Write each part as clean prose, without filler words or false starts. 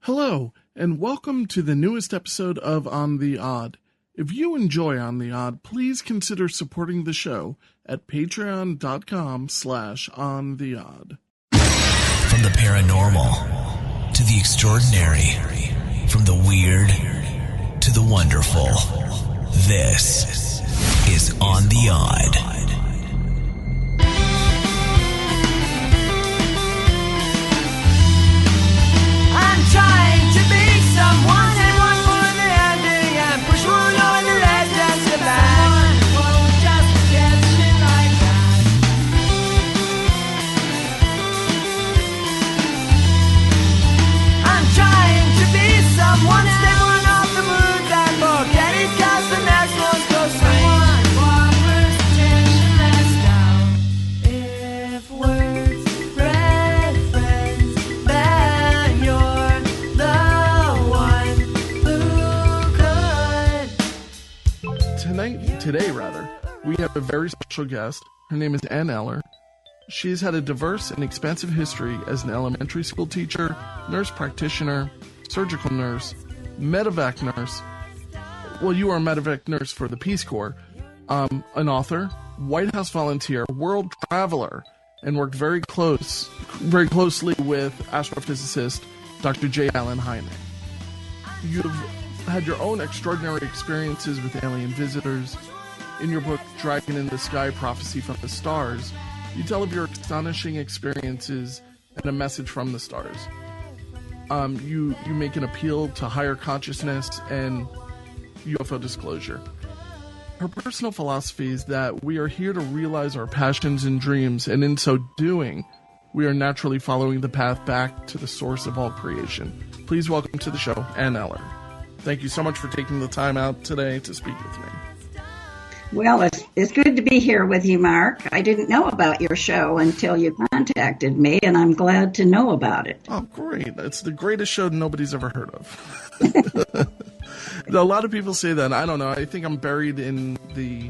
Hello, and welcome to the newest episode of On the Odd. If you enjoy On the Odd, please consider supporting the show at patreon.com/ontheodd. From the paranormal to the extraordinary, from the weird to the wonderful, this is On the Odd. I'm trying to be someone and one more than ending and push one on the red that's the back. Someone won't just get shit like that. I'm trying to be someone, step one off the moon and forget it, cause the next one's go someone. One words attention less down. If words spread friends, then you're the one who could. Today, we have a very special guest. Her name is Ann Eller. She has had a diverse and expansive history as an elementary school teacher, nurse practitioner, surgical nurse, medevac nurse. Well, you are a medevac nurse for the Peace Corps, an author, White House volunteer, world traveler, and worked very closely with astrophysicist Dr. J. Allen Hynek. You've had your own extraordinary experiences with alien visitors. In your book, Dragon in the Sky, Prophecy from the Stars, you tell of your astonishing experiences and a message from the stars. You make an appeal to higher consciousness and UFO disclosure. Her personal philosophy is that we are here to realize our passions and dreams, and in so doing, we are naturally following the path back to the source of all creation. Please welcome to the show, Ann Eller. Thank you so much for taking the time out today to speak with me. Well, it's good to be here with you, Mark. I didn't know about your show until you contacted me, and I'm glad to know about it. Oh, great. It's the greatest show nobody's ever heard of. A lot of people say that. I don't know. I think I'm buried in the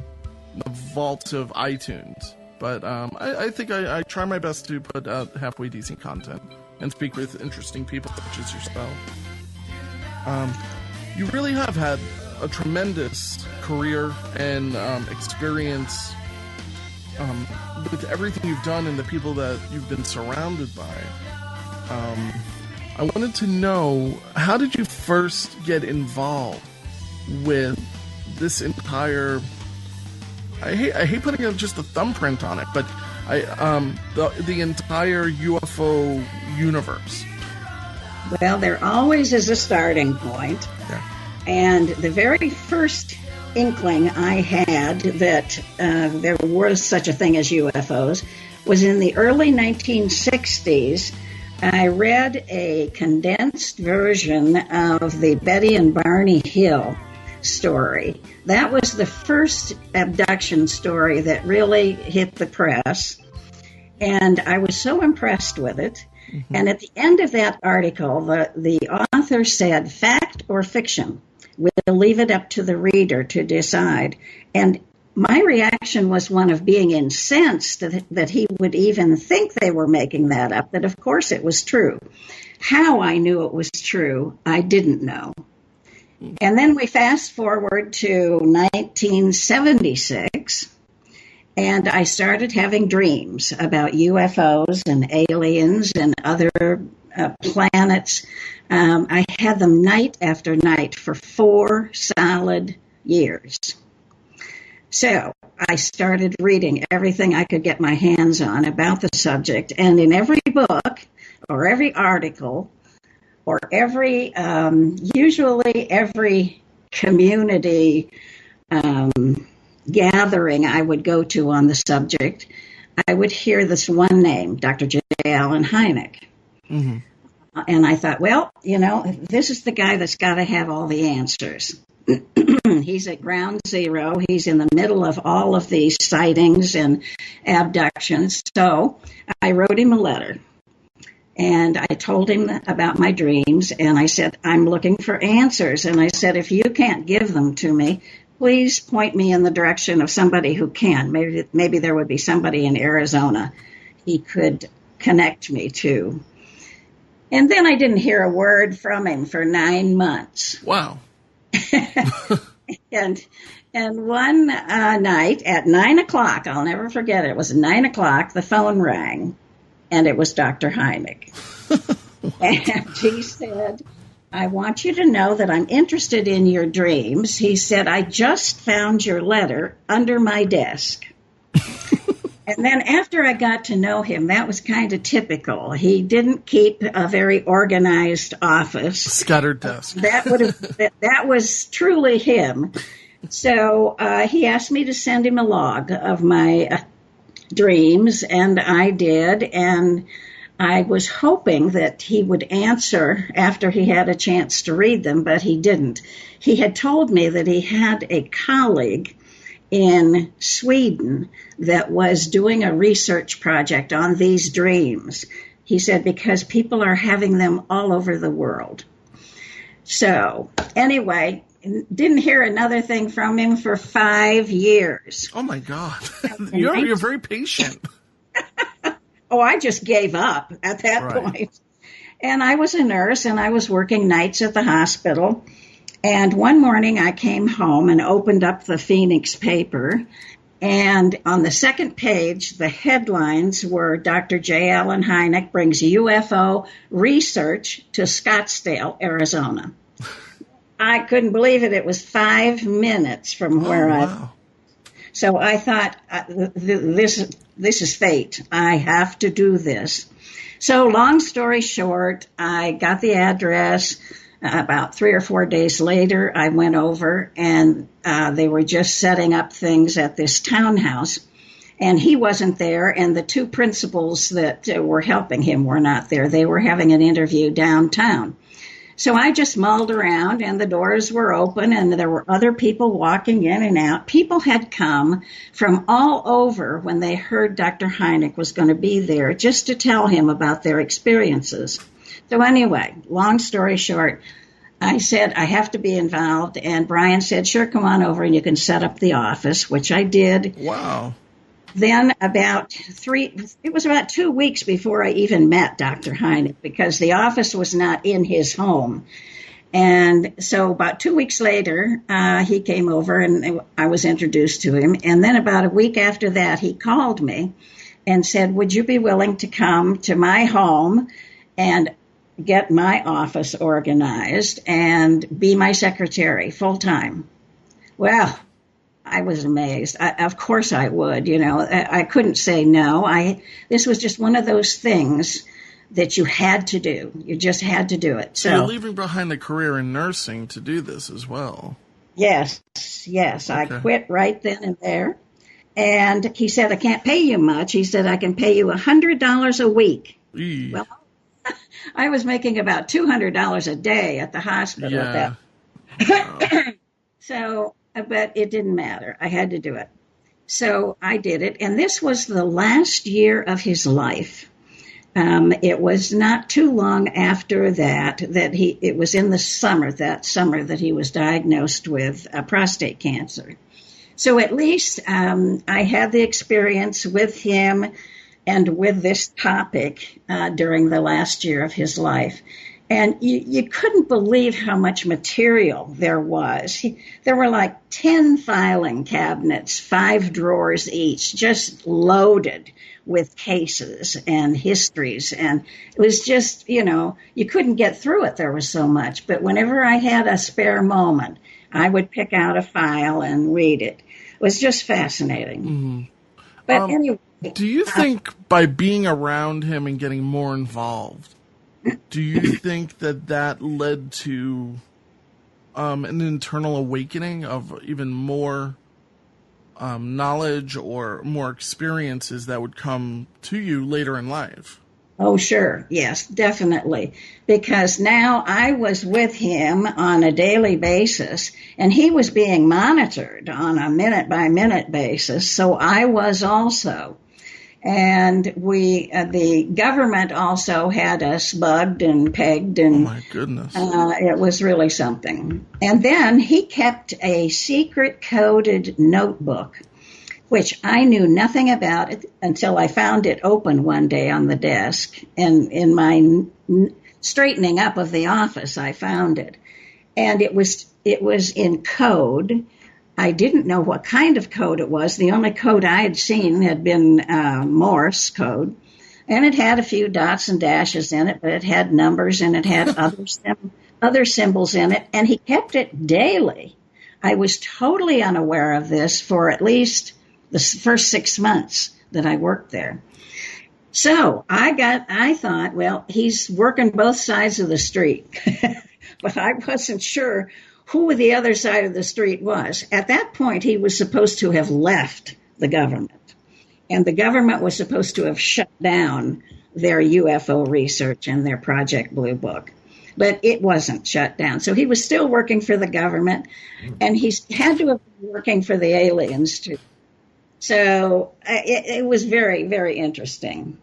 vault of iTunes. But I think I try my best to put out halfway decent content and speak with interesting people such as yourself. You really have had a tremendous career and experience with everything you've done and the people that you've been surrounded by. I wanted to know, how did you first get involved with this entire... I hate putting just a thumbprint on it, but the entire UFO universe. Well, there always is a starting point. Yeah. And the very first inkling I had that there was such a thing as UFOs was in the early 1960s. I read a condensed version of the Betty and Barney Hill story. That was the first abduction story that really hit the press, and I was so impressed with it. Mm-hmm. And at the end of that article, the author said, "Fact or fiction? We'll leave it up to the reader to decide." And my reaction was one of being incensed that he would even think they were making that up, that of course it was true. How I knew it was true, I didn't know. And then we fast forward to 1976, and I started having dreams about UFOs and aliens and other planets. I had them night after night for 4 solid years. So I started reading everything I could get my hands on about the subject, and in every book or every article or usually every community gathering I would go to on the subject, I would hear this one name, Dr. J. Allen Hynek. Mm-hmm. And I thought, well, this is the guy that's got to have all the answers. He's at ground zero. He's in the middle of all of these sightings and abductions. So I wrote him a letter, and I told him about my dreams, and I said, I'm looking for answers. And I said, if you can't give them to me, please point me in the direction of somebody who can. Maybe there would be somebody in Arizona he could connect me to. And then I didn't hear a word from him for 9 months. Wow. And one night at 9 o'clock, I'll never forget it, it was 9 o'clock, the phone rang, and it was Dr. Hynek. And he said, I want you to know that I'm interested in your dreams. He said, I just found your letter under my desk. And then after I got to know him, that was kind of typical. He didn't keep a very organized office. Scattered desk. That was truly him. So he asked me to send him a log of my dreams, and I did. And I was hoping that he would answer after he had a chance to read them, but he didn't. He had told me that he had a colleague in Sweden that was doing a research project on these dreams. He said, because people are having them all over the world. So anyway, didn't hear another thing from him for 5 years. Oh my God. You're very patient. Oh, I just gave up at that point. And I was a nurse, and I was working nights at the hospital. And one morning I came home and opened up the Phoenix paper. And on the second page, the headlines were Dr. J. Allen Hynek brings UFO research to Scottsdale, Arizona. I couldn't believe it. It was 5 minutes from where I. So I thought, this is fate. I have to do this. So long story short, I got the address. About 3 or 4 days later, I went over, and they were just setting up things at this townhouse. And he wasn't there, and the two principals that were helping him were not there. They were having an interview downtown. So I just mulled around, and the doors were open, and there were other people walking in and out. People had come from all over when they heard Dr. Hynek was going to be there, just to tell him about their experiences. So anyway, long story short, I said, I have to be involved. And Brian said, sure, come on over and you can set up the office, which I did. Wow. Then it was about 2 weeks before I even met Dr. Hynek, because the office was not in his home. And so about 2 weeks later, he came over and I was introduced to him. And then about a week after that, he called me and said, would you be willing to come to my home and get my office organized and be my secretary full time? Well, I was amazed. Of course I would, I couldn't say no. This was just one of those things that you had to do. You just had to do it. So you're leaving behind a career in nursing to do this as well. Yes. Okay. I quit right then and there. And he said, I can't pay you much. He said, I can pay you $100 a week. Well, I was making about $200 a day at the hospital at that. So, but it didn't matter. I had to do it. So I did it. And this was the last year of his life. It was not too long after it was in that summer that he was diagnosed with prostate cancer. So at least I had the experience with him and with this topic during the last year of his life. And you couldn't believe how much material there was. There were like 10 filing cabinets, 5 drawers each, just loaded with cases and histories. And it was just, you couldn't get through it. There was so much. But whenever I had a spare moment, I would pick out a file and read it. It was just fascinating. Mm-hmm. But anyway. Do you think by being around him and getting more involved, do you think that led to an internal awakening of even more knowledge or more experiences that would come to you later in life? Oh, sure. Yes, definitely. Because now I was with him on a daily basis, and he was being monitored on a minute-by-minute basis, so I was also. And the government also had us bugged and pegged, and oh my goodness, it was really something. And then he kept a secret coded notebook, which I knew nothing about it until I found it open one day on the desk. And in my straightening up of the office, I found it. And it was in code. I didn't know what kind of code it was. The only code I had seen had been Morse code. And it had a few dots and dashes in it, but it had numbers and it had other symbols in it. And he kept it daily. I was totally unaware of this for at least the first 6 months that I worked there. So I thought, well, he's working both sides of the street. But I wasn't sure who the other side of the street was. At that point, he was supposed to have left the government. And the government was supposed to have shut down their UFO research and their Project Blue Book. But it wasn't shut down. So he was still working for the government, and he had to have been working for the aliens, too. So it was very, very interesting.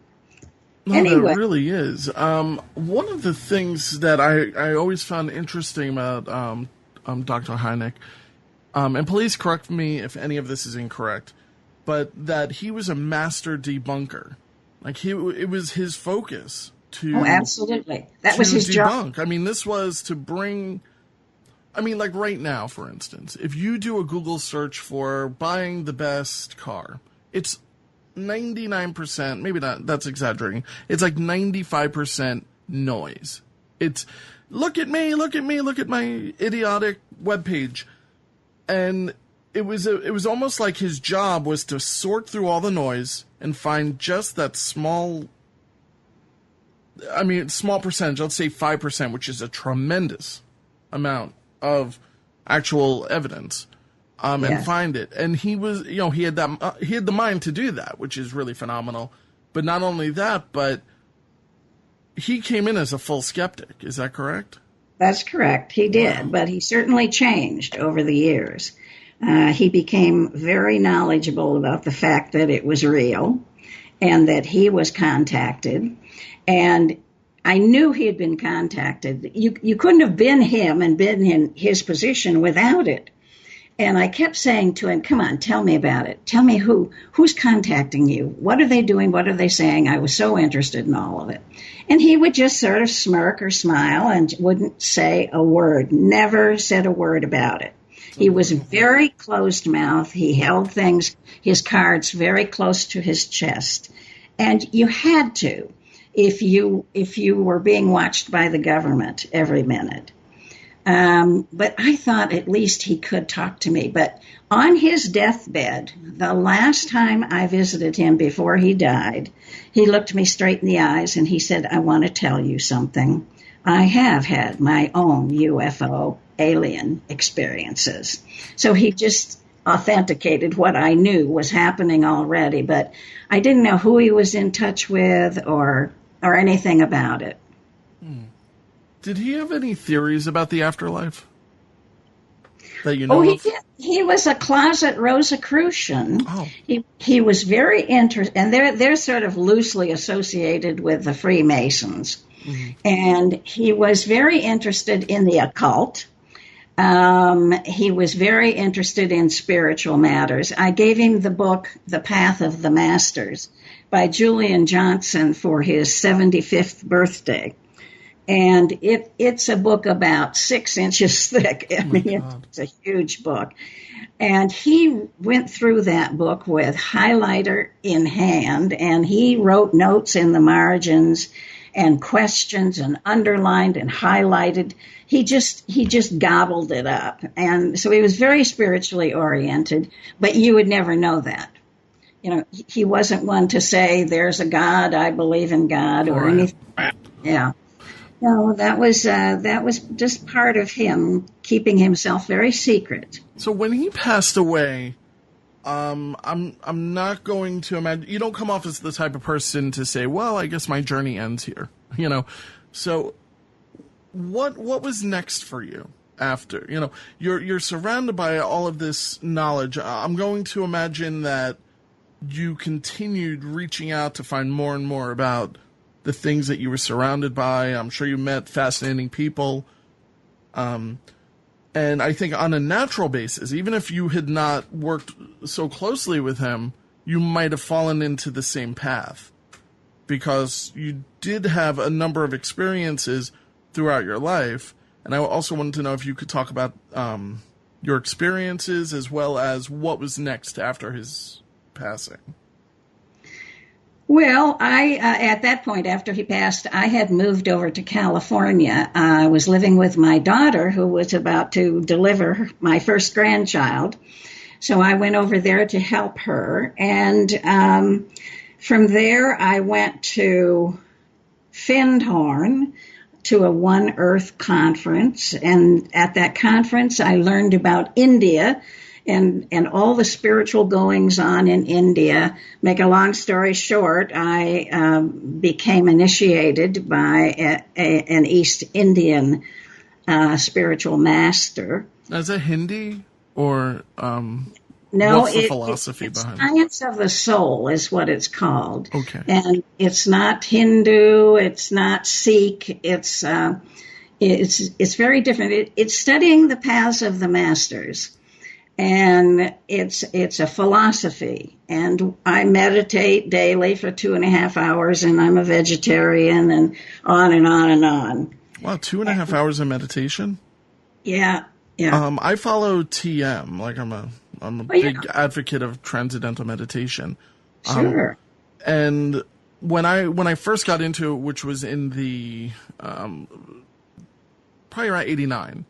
No, anyway. That really is. One of the things that I always found interesting about Dr. Hynek, and please correct me if any of this is incorrect, but that he was a master debunker. Like it was his focus to. Oh, absolutely. That was his debunk. job. I mean, this was to bring. I mean, like right now, for instance, if you do a Google search for buying the best car, it's 99%, maybe not, that's exaggerating. It's like 95% noise. It's look at me, look at my idiotic webpage. And it was almost like his job was to sort through all the noise and find just that small percentage, let's say 5%, which is a tremendous amount of actual evidence. And find it. And he was, he had the mind to do that, which is really phenomenal. But not only that, but he came in as a full skeptic. Is that correct? That's correct. He did, wow. But he certainly changed over the years. He became very knowledgeable about the fact that it was real and that he was contacted. And I knew he had been contacted. You couldn't have been him and been in his position without it. And I kept saying to him, come on, tell me about it. Tell me who's contacting you? What are they doing? What are they saying? I was so interested in all of it. And he would just sort of smirk or smile and wouldn't say a word, never said a word about it. He was very closed mouth. He held his cards very close to his chest. And you had to if you were being watched by the government every minute. But I thought at least he could talk to me. But on his deathbed, the last time I visited him before he died, he looked me straight in the eyes and he said, I want to tell you something. I have had my own UFO-Alien experiences. So he just authenticated what I knew was happening already, but I didn't know who he was in touch with or anything about it. Did he have any theories about the afterlife that you know he of? did. He was a closet Rosicrucian. Oh. He was very interested, and they're sort of loosely associated with the Freemasons. Mm-hmm. And he was very interested in the occult. He was very interested in spiritual matters. I gave him the book, The Path of the Masters, by Julian Johnson for his 75th birthday. And it's a book about 6 inches thick. I mean, it's a huge book. And he went through that book with highlighter in hand, and he wrote notes in the margins and questions and underlined and highlighted. He just gobbled it up. And so he was very spiritually oriented, but you would never know that. He wasn't one to say, there's a God, I believe in God, or anything. Yeah. No, that was just part of him keeping himself very secret. So when he passed away, I'm not going to imagine, you don't come off as the type of person to say, well, I guess my journey ends here, So what was next for you after? You're surrounded by all of this knowledge. I'm going to imagine that you continued reaching out to find more and more about the things that you were surrounded by. I'm sure you met fascinating people. And I think on a natural basis, even if you had not worked so closely with him, you might have fallen into the same path. because you did have a number of experiences throughout your life. And I also wanted to know if you could talk about your experiences as well as what was next after his passing. Well, I at that point, after he passed, I had moved over to California. I was living with my daughter, who was about to deliver my first grandchild. So I went over there to help her. And from there, I went to Findhorn to a One Earth conference. And at that conference, I learned about India and all the spiritual goings on in India. Make a long story short, I became initiated by an East Indian spiritual master. Is it Hindi or no? What's the philosophy it's behind it? Science of the Soul is what it's called. Okay. And it's not Hindu. It's not Sikh. It's very different. It's studying the paths of the masters. And it's a philosophy. And I meditate daily for 2.5 hours, and I'm a vegetarian, and on and on and on. Wow, 2.5 hours of meditation? Yeah, yeah. I follow TM. Like I'm a big advocate of transcendental meditation. Sure. And when I first got into it, which was in the probably around 89.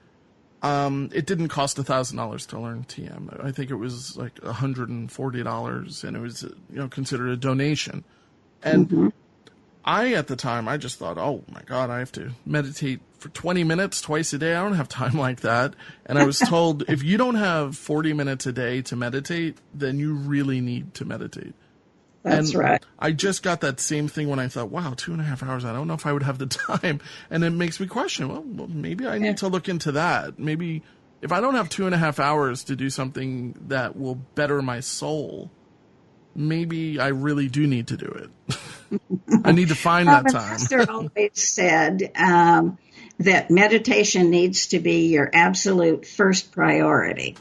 It didn't cost $1,000 to learn TM. I think it was like $140, and it was considered a donation. And I, at the time, I just thought, oh my God, I have to meditate for 20 minutes twice a day. I don't have time like that. And I was told, if you don't have 40 minutes a day to meditate, then you really need to meditate. That's right. I just got that same thing when I thought, wow, 2.5 hours, I don't know if I would have the time. And it makes me question, well maybe I need to look into that. Maybe if I don't have 2.5 hours to do something that will better my soul, maybe I really do need to do it. I need to find that the time. master always said that meditation needs to be your absolute first priority,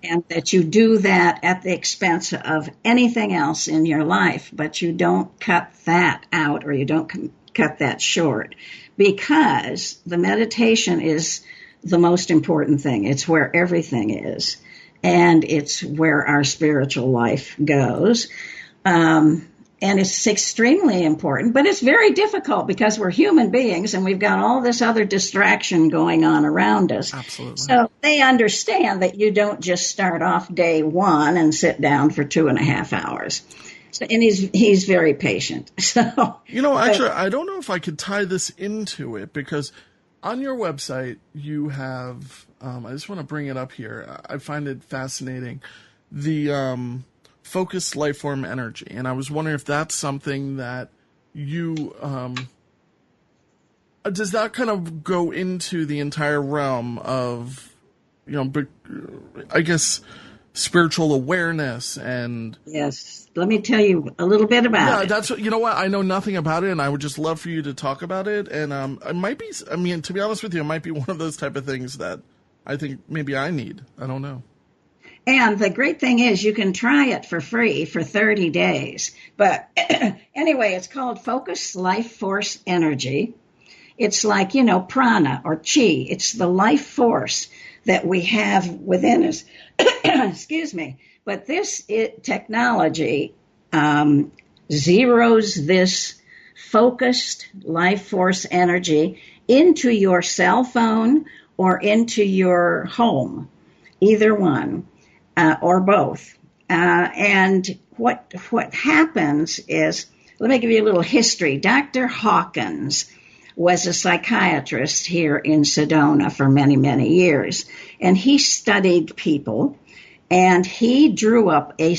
and that you do that at the expense of anything else in your life, but you don't cut that out, or you don't cut that short, because the meditation is the most important thing. It's where everything is, and it's where our spiritual life goes. And it's extremely important, but it's very difficult because we're human beings and we've got all this other distraction going on around us. Absolutely. So they understand that you don't just start off day one and sit down for 2.5 hours. So, and he's very patient. So actually, I don't know if I could tie this into it, because on your website you have, I just want to bring it up here. I find it fascinating. The focused life form energy, and I was wondering if that's something that you does that kind of go into the entire realm of I guess spiritual awareness? And yes, let me tell you a little bit about it. That's what I know nothing about it, and I would just love for you to talk about it. And it might be, to be honest with you, it might be one of those type of things that I think maybe I need. I don't know. And the great thing is you can try it for free for 30 days. But anyway, it's called Focused Life Force Energy. It's like, prana or chi. It's the life force that we have within us. Excuse me. But this technology zeroes this focused life force energy into your cell phone or into your home, either one. Or both. And what happens is, let me give you a little history. Dr. Hawkins was a psychiatrist here in Sedona for many, many years. And he studied people, and he drew up a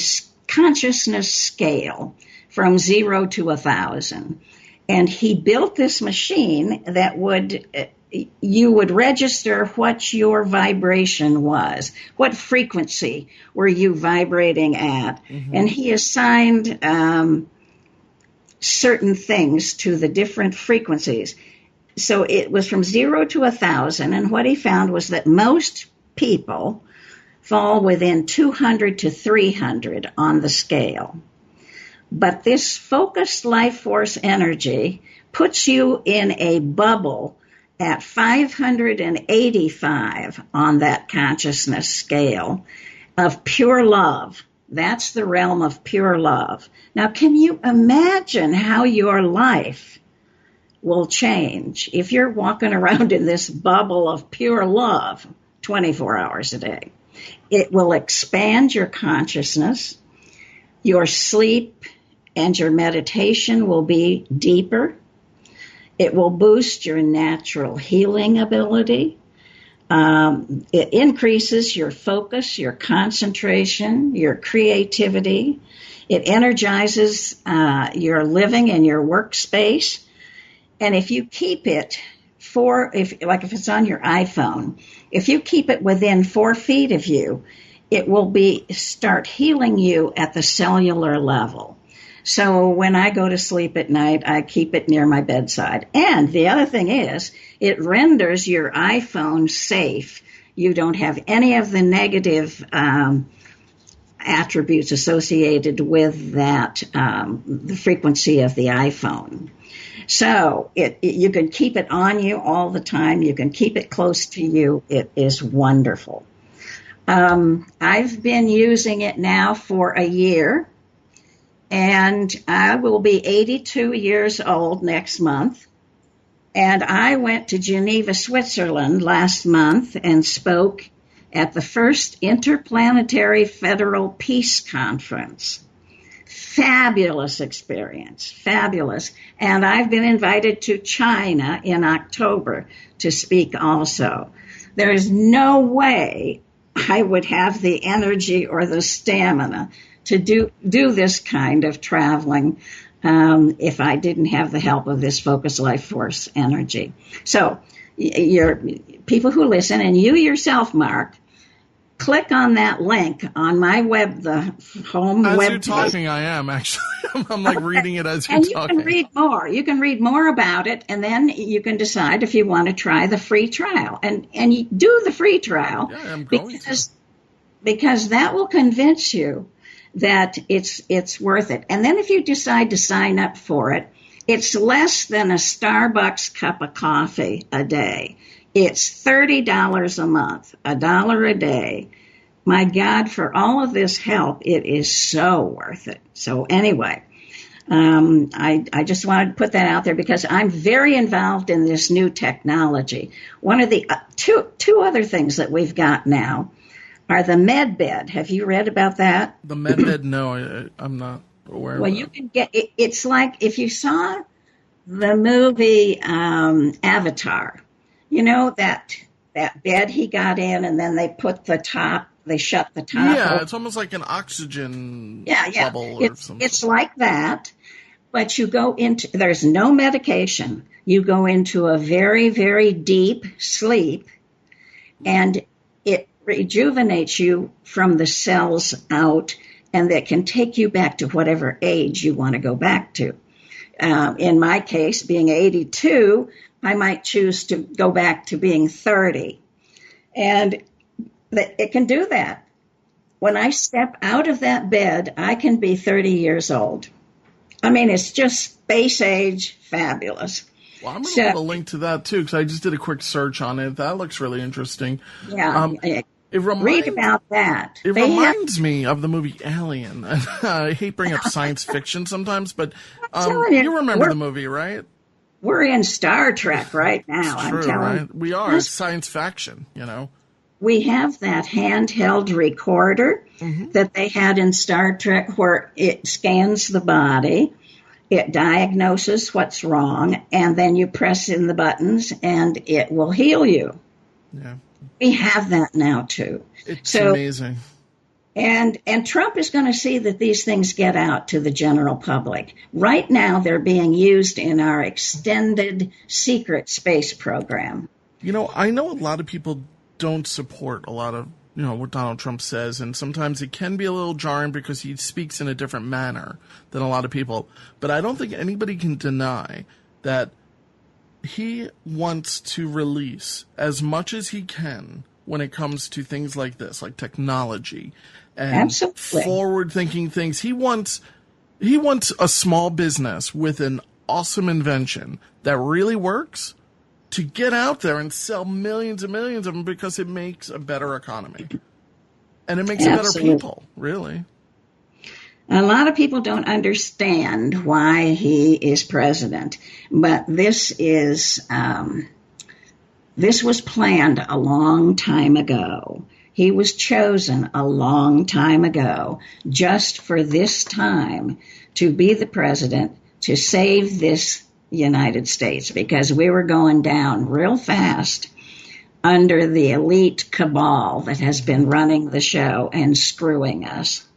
consciousness scale from 0 to 1,000. And he built this machine that you would register what your vibration was, what frequency were you vibrating at. And he assigned certain things to the different frequencies. So it was from 0 to 1,000, and what he found was that most people fall within 200 to 300 on the scale. But this focused life force energy puts you in a bubble at 585 on that consciousness scale of pure love. That's the realm of pure love. Now, can you imagine how your life will change if you're walking around in this bubble of pure love 24 hours a day? It will expand your consciousness. Your sleep and your meditation will be deeper. It will boost your natural healing ability. It increases your focus, your concentration, your creativity. It energizes your living and your workspace. And if you keep it if it's on your iPhone, if you keep it within 4 feet of you, it will start healing you at the cellular level. So when I go to sleep at night, I keep it near my bedside. And the other thing is, it renders your iPhone safe. You don't have any of the negative attributes associated with that, the frequency of the iPhone. So you can keep it on you all the time. You can keep it close to you. It is wonderful. I've been using it now for a year. And I will be 82 years old next month. And I went to Geneva, Switzerland last month and spoke at the first Interplanetary Federal Peace Conference. Fabulous experience, fabulous. And I've been invited to China in October to speak also. There is no way I would have the energy or the stamina to do this kind of traveling if I didn't have the help of this focused life force energy. So your people who listen, and you yourself, Mark, click on that link on my the home web. As you're talking, I am actually. I'm like reading it as you're and talking. You can read more. You can read more about it, and then you can decide if you want to try the free trial. And you do the free trial because that will convince you that it's worth it. And then if you decide to sign up for it, it's less than a Starbucks cup of coffee a day. It's $30 a month, $1 a day. My God, for all of this help, it is so worth it. So anyway, I just wanted to put that out there because I'm very involved in this new technology. One of the two other things that we've got now are the med bed. Have you read about that? The med bed? No, I'm not aware of that. Well, you can get it. It's like if you saw the movie Avatar, you know, that bed he got in and then they shut the top. Yeah, it's almost like an oxygen bubble or something. It's like that, but you go there's no medication. You go into a very, very deep sleep and it rejuvenates you from the cells out, and that can take you back to whatever age you want to go back to. In my case, being 82, I might choose to go back to being 30. And it can do that. When I step out of that bed, I can be 30 years old. I mean, it's just space age fabulous. Well, I'm going to put a link to that, too, because I just did a quick search on it. That looks really interesting. Yeah. Read about that. It reminds me of the movie Alien. I hate bringing up science fiction sometimes, but you remember the movie, right? We're in Star Trek right now. It's true, I'm telling right? We are. It's science fiction, you know. We have that handheld recorder that they had in Star Trek where it scans the body. It diagnoses what's wrong, and then you press in the buttons, and it will heal you. Yeah. We have that now, too. It's amazing. And Trump is going to see that these things get out to the general public. Right now, they're being used in our extended secret space program. You know, I know a lot of people don't support a lot of, you know, what Donald Trump says, and sometimes it can be a little jarring because he speaks in a different manner than a lot of people. But I don't think anybody can deny that he wants to release as much as he can when it comes to things like this, like technology and forward-thinking things. He wants He wants a small business with an awesome invention that really works to get out there and sell millions and millions of them because it makes a better economy. And it makes a better people, really. A lot of people don't understand why he is president, but this was planned a long time ago. He was chosen a long time ago just for this time to be the president to save this United States, because we were going down real fast under the elite cabal that has been running the show and screwing us.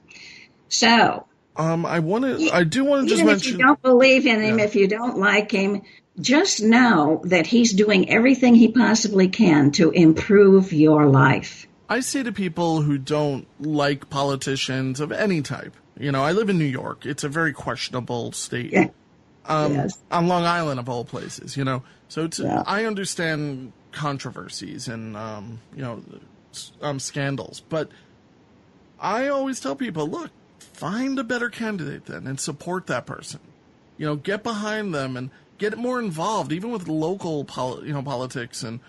So, I do want to just mention, mention, if you don't believe in him, if you don't like him, just know that he's doing everything he possibly can to improve your life. I say to people who don't like politicians of any type, I live in New York. It's a very questionable state. Yeah. Yes. On Long Island of all places, So I understand controversies and, scandals. But I always tell people, look, find a better candidate then and support that person. Get behind them and get more involved, even with local politics, and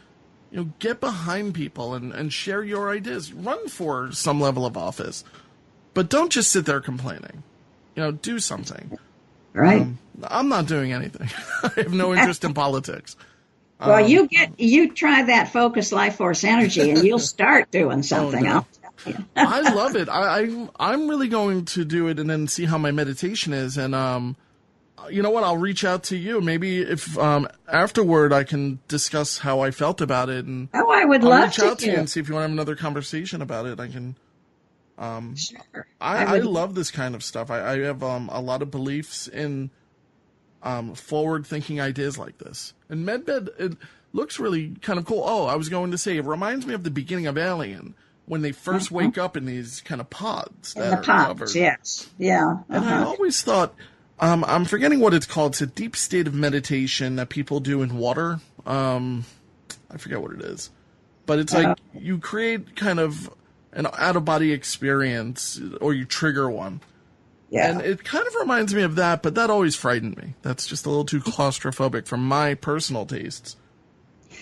get behind people and share your ideas. Run for some level of office, but don't just sit there complaining. Do something. Right. I'm not doing anything. I have no interest in politics. Well, you try that focus life force energy, and you'll start doing something. Oh, no. I love it. I'm really going to do it and then see how my meditation is. And you know what? I'll reach out to you. Maybe if afterward I can discuss how I felt about it. And I would I'll love reach out to you and see if you want to have another conversation about it. I can. Sure. I love this kind of stuff. I have a lot of beliefs in forward-thinking ideas like this. And MedBed, it looks really kind of cool. Oh, I was going to say, it reminds me of the beginning of Alien, when they first wake up in these kind of pods that are covered. Yes. Yeah. And I always thought, I'm forgetting what it's called. It's a deep state of meditation that people do in water. I forget what it is. But it's like you create kind of an out-of-body experience, or you trigger one. Yeah. And it kind of reminds me of that, but that always frightened me. That's just a little too claustrophobic for my personal tastes.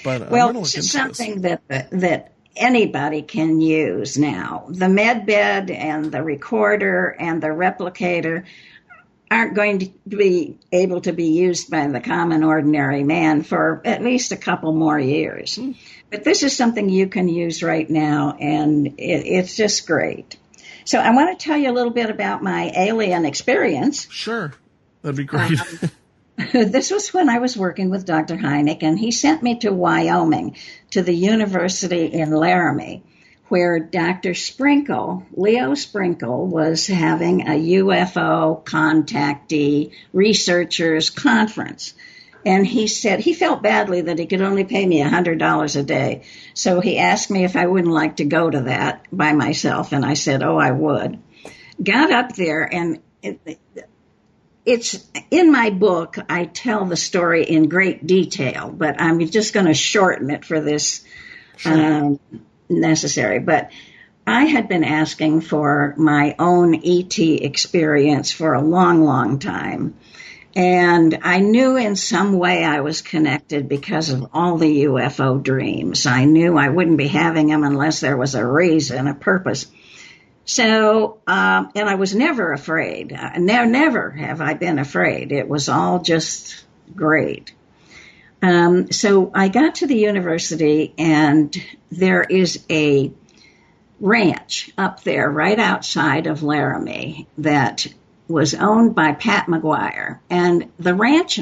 But this is something that anybody can use now. The MedBed and the recorder and the replicator aren't going to be able to be used by the common ordinary man for at least a couple more years. But this is something you can use right now, and it's just great. So I want to tell you a little bit about my alien experience. Sure. That'd be great. This was when I was working with Dr. Hynek, and he sent me to Wyoming, to the university in Laramie, where Dr. Sprinkle, Leo Sprinkle, was having a UFO contactee researchers conference. And he said he felt badly that he could only pay me $100 a day. So he asked me if I wouldn't like to go to that by myself. And I said, I would. Got up there, and it's in my book. I tell the story in great detail, but I'm just going to shorten it for this necessary. But I had been asking for my own ET experience for a long, long time. And I knew in some way I was connected because of all the UFO dreams. I knew I wouldn't be having them unless there was a reason, a purpose. So, and I was never afraid. Never have I been afraid. It was all just great. So I got to the university, and there is a ranch up there right outside of Laramie that was owned by Pat McGuire. And the ranch,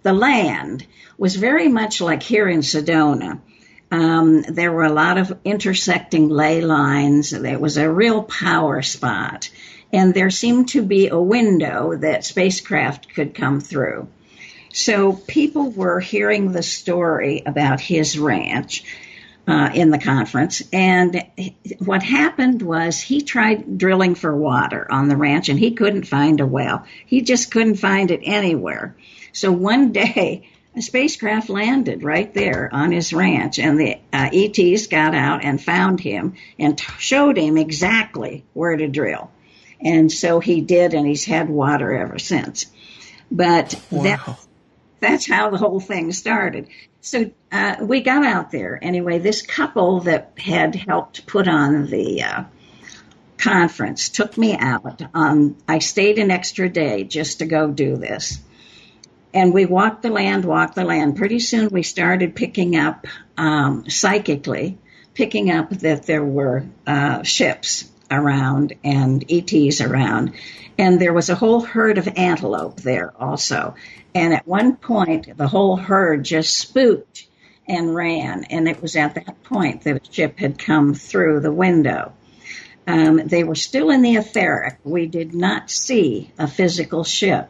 the land, was very much like here in Sedona. There were a lot of intersecting ley lines. There was a real power spot. And there seemed to be a window that spacecraft could come through. So people were hearing the story about his ranch in the conference. And what happened was he tried drilling for water on the ranch, and he couldn't find a well. He just couldn't find it anywhere. So one day, a spacecraft landed right there on his ranch, and the ETs got out and found him and showed him exactly where to drill. And so he did, and he's had water ever since. But Wow. that's how the whole thing started. So we got out there. Anyway, this couple that had helped put on the conference took me out. I stayed an extra day just to go do this. And we walked the land. Pretty soon we started picking up, psychically, picking up that there were ships around and ETs around. And there was a whole herd of antelope there also. And at one point, the whole herd just spooked and ran. And it was at that point that a ship had come through the window. They were still in the etheric. We did not see a physical ship.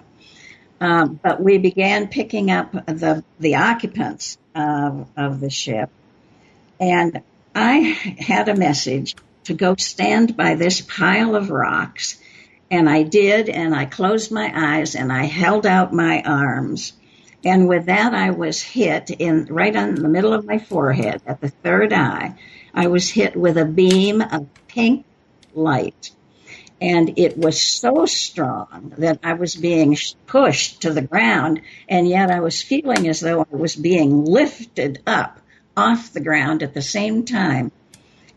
But we began picking up the occupants of the ship. And I had a message to go stand by this pile of rocks. And I did, and I closed my eyes, and I held out my arms. And with that, I was hit right on the middle of my forehead, at the third eye. I was hit with a beam of pink light. And it was so strong that I was being pushed to the ground, and yet I was feeling as though I was being lifted up off the ground at the same time.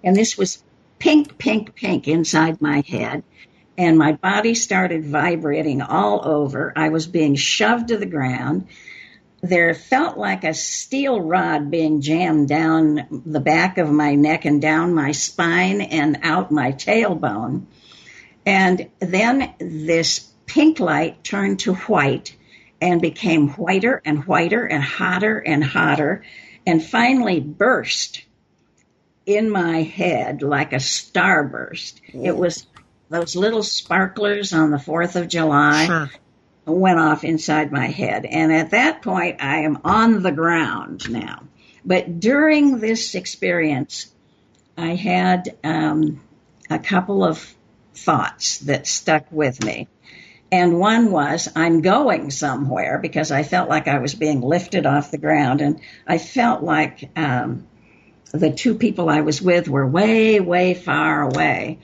And this was pink, pink, pink inside my head. And my body started vibrating all over. I was being shoved to the ground. There felt like a steel rod being jammed down the back of my neck and down my spine and out my tailbone. And then this pink light turned to white and became whiter and whiter and hotter and finally burst in my head like a starburst. It was those little sparklers on the 4th of July. Sure. Went off inside my head. And at that point, I am on the ground now. But during this experience, I had a couple of thoughts that stuck with me. And one was, I'm going somewhere, because I felt like I was being lifted off the ground. And I felt like the two people I was with were way, way far away.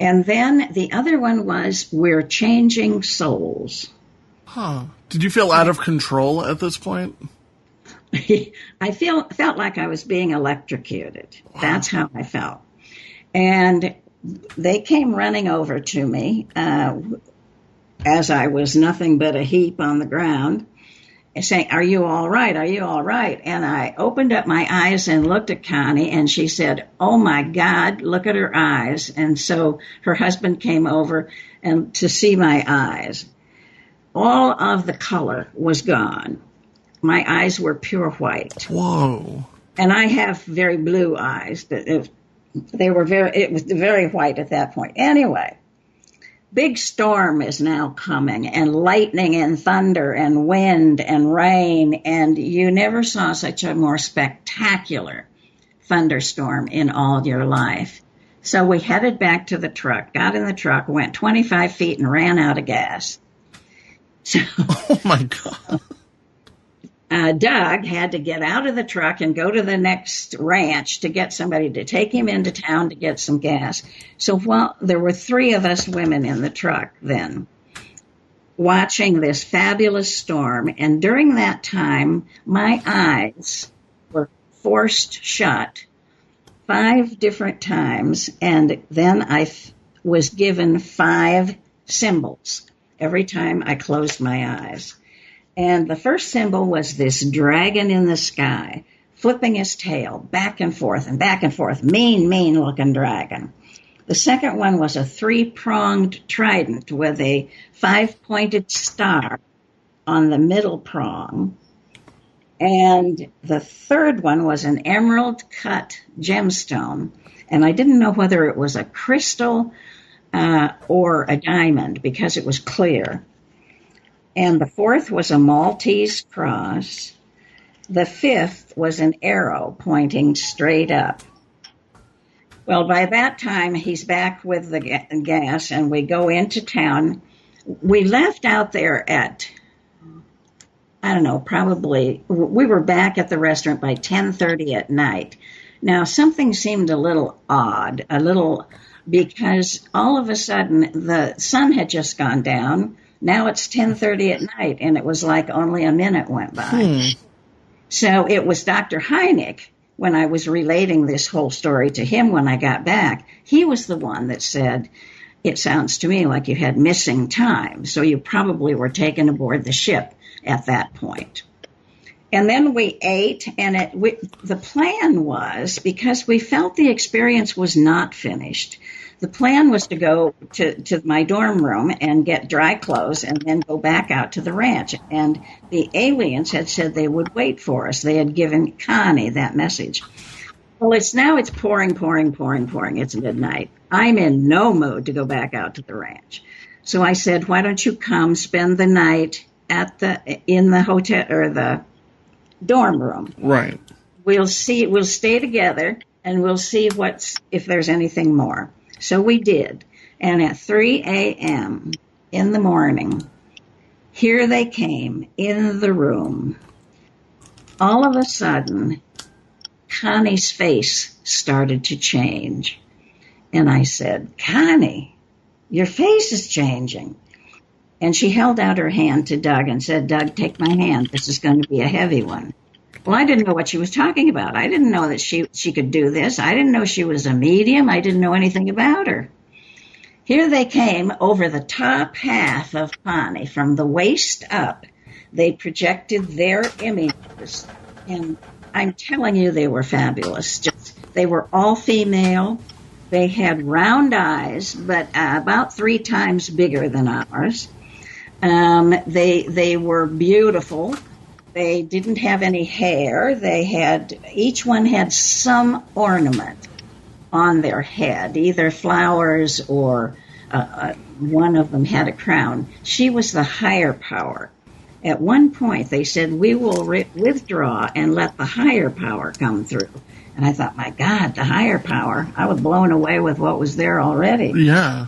And then the other one was, we're changing souls. Huh. Did you feel out of control at this point? I felt like I was being electrocuted. Wow. That's how I felt. And they came running over to me as I was nothing but a heap on the ground, saying, are you all right? Are you all right? And I opened up my eyes and looked at Connie, and she said, oh, my God, look at her eyes. And so her husband came over and to see my eyes. All of the color was gone. My eyes were pure white. Whoa. And I have very blue eyes. It was very white at that point. Anyway, big storm is now coming, and lightning and thunder and wind and rain, and you never saw such a more spectacular thunderstorm in all your life. So we headed back to the truck, got in the truck, went 25 feet and ran out of gas. So, oh, my God. Doug had to get out of the truck and go to the next ranch to get somebody to take him into town to get some gas. So there were 3 of us women in the truck then, watching this fabulous storm. And during that time, my eyes were forced shut 5 different times. And then I was given 5 symbols every time I closed my eyes. And the first symbol was this dragon in the sky, flipping his tail back and forth, mean looking dragon. The second one was a 3-pronged trident with a 5-pointed star on the middle prong. And the third one was an emerald cut gemstone. And I didn't know whether it was a crystal or a diamond because it was clear. And the fourth was a Maltese cross. The fifth was an arrow pointing straight up. Well, by that time, he's back with the gas, and we go into town. We left out there at, I don't know, probably, we were back at the restaurant by 10:30 at night. Now, something seemed a little odd, because all of a sudden the sun had just gone down. Now it's 10:30 at night, and it was like only a minute went by. So it was Dr. Hynek, when I was relating this whole story to him when I got back, he was the one that said, it sounds to me like you had missing time, so you probably were taken aboard the ship at that point. And then we ate, and the plan was, because we felt the experience was not finished, the plan was to go to my dorm room and get dry clothes and then go back out to the ranch. And the aliens had said they would wait for us. They had given Connie that message. Well, it's pouring. It's midnight. I'm in no mood to go back out to the ranch. So I said, why don't you come spend the night in the hotel or the dorm room? Right. We'll stay together and we'll see if there's anything more. So we did. And at 3 a.m. in the morning, here they came in the room. All of a sudden, Connie's face started to change. And I said, Connie, your face is changing. And she held out her hand to Doug and said, Doug, take my hand. This is going to be a heavy one. Well, I didn't know what she was talking about. I didn't know that she could do this. I didn't know she was a medium. I didn't know anything about her. Here they came over the top half of Connie, from the waist up. They projected their images. And I'm telling you, they were fabulous. They were all female. They had round eyes, but about 3 times bigger than ours. They were beautiful. They didn't have any hair. Each one had some ornament on their head, either flowers or one of them had a crown. She was the higher power. At one point, they said, we will withdraw and let the higher power come through. And I thought, my God, the higher power. I was blown away with what was there already. Yeah.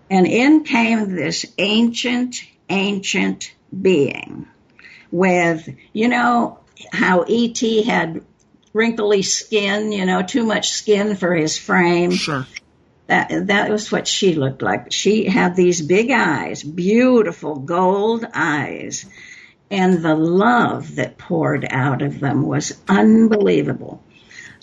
And in came this ancient being with, how E.T. had wrinkly skin, too much skin for his frame. Sure. That was what she looked like. She had these big eyes, beautiful gold eyes, and the love that poured out of them was unbelievable.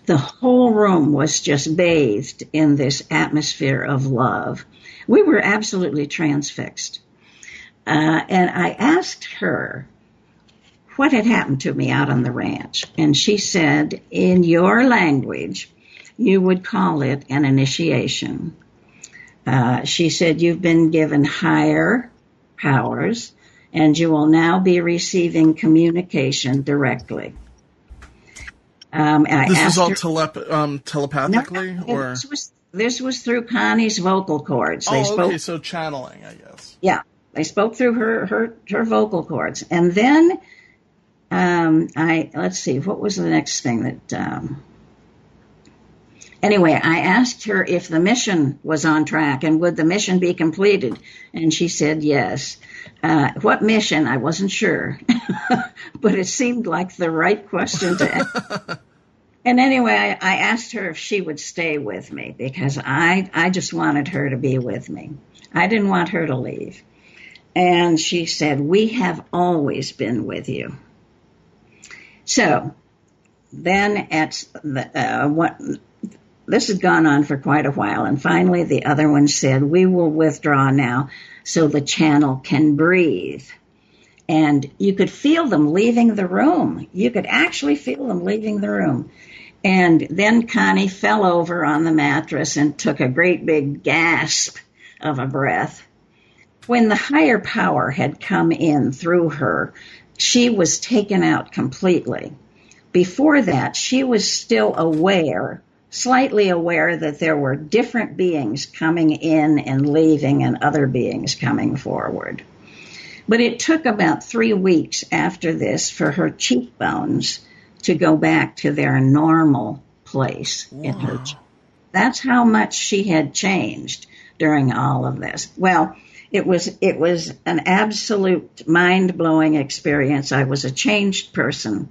The whole room was just bathed in this atmosphere of love. We were absolutely transfixed. And I asked her what had happened to me out on the ranch. And she said, in your language, you would call it an initiation. She said, you've been given higher powers, and you will now be receiving communication directly. This was all telepathically? No, or this was through Connie's vocal cords. Okay, so channeling, I guess. Yeah, they spoke through her vocal cords. And then, let's see, what was the next thing that... Anyway, I asked her if the mission was on track and would the mission be completed. And she said yes. What mission? I wasn't sure. But it seemed like the right question to ask. And anyway, I asked her if she would stay with me because I just wanted her to be with me. I didn't want her to leave. And she said, we have always been with you. So then this had gone on for quite a while, and finally the other one said, we will withdraw now so the channel can breathe. And you could feel them leaving the room. You could actually feel them leaving the room. And then Connie fell over on the mattress and took a great big gasp of a breath. When the higher power had come in through her, she was taken out completely. Before that, she was still slightly aware that there were different beings coming in and leaving and other beings coming forward. But it took about 3 weeks after this for her cheekbones to go back to their normal place in her cheek. That's how much she had changed during all of this. Well, it was an absolute mind-blowing experience. I was a changed person.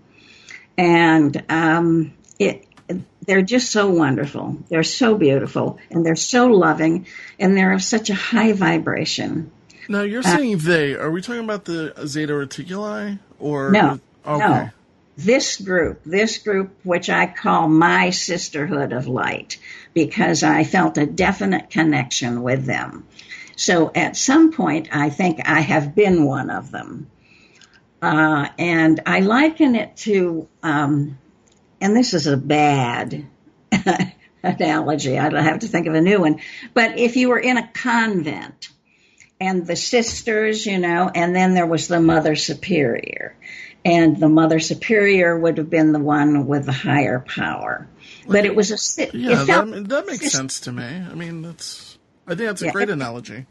And they're just so wonderful. They're so beautiful, and they're so loving, and they're of such a high vibration. Now, you're saying they. Are we talking about the Zeta Reticuli? Or No, okay. no. This group, which I call my sisterhood of light, because I felt a definite connection with them. So at some point, I think I have been one of them. And I liken it to, and this is a bad analogy. I'd have to think of a new one. But if you were in a convent, and the sisters, and then there was the Mother Superior. And the Mother Superior would have been the one with the higher power. But it was that makes sense to me. I mean, I think that's a great analogy.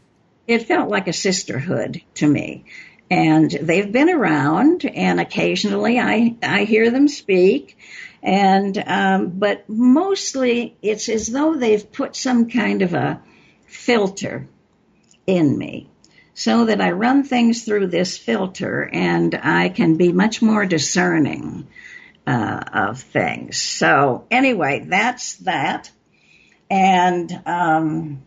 It felt like a sisterhood to me. And they've been around, and occasionally I hear them speak. But mostly it's as though they've put some kind of a filter in me, so that I run things through this filter and I can be much more discerning of things. So anyway, that's that. And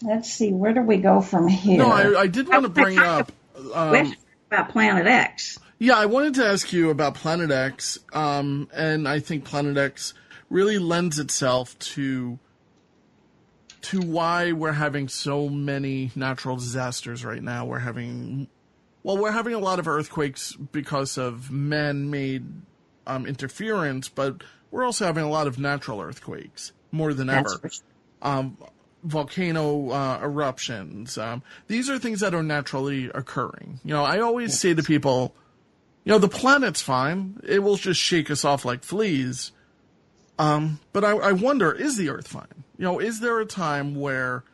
let's see, where do we go from here? No, I did want to bring up about Planet X. Yeah, I wanted to ask you about Planet X, and I think Planet X really lends itself to why we're having so many natural disasters right now. We're having a lot of earthquakes because of man-made interference, but we're also having a lot of natural earthquakes, more than ever. Volcano eruptions. These are things that are naturally occurring. I always say to people, the planet's fine. It will just shake us off like fleas. But I wonder, is the Earth fine? Is there a time where,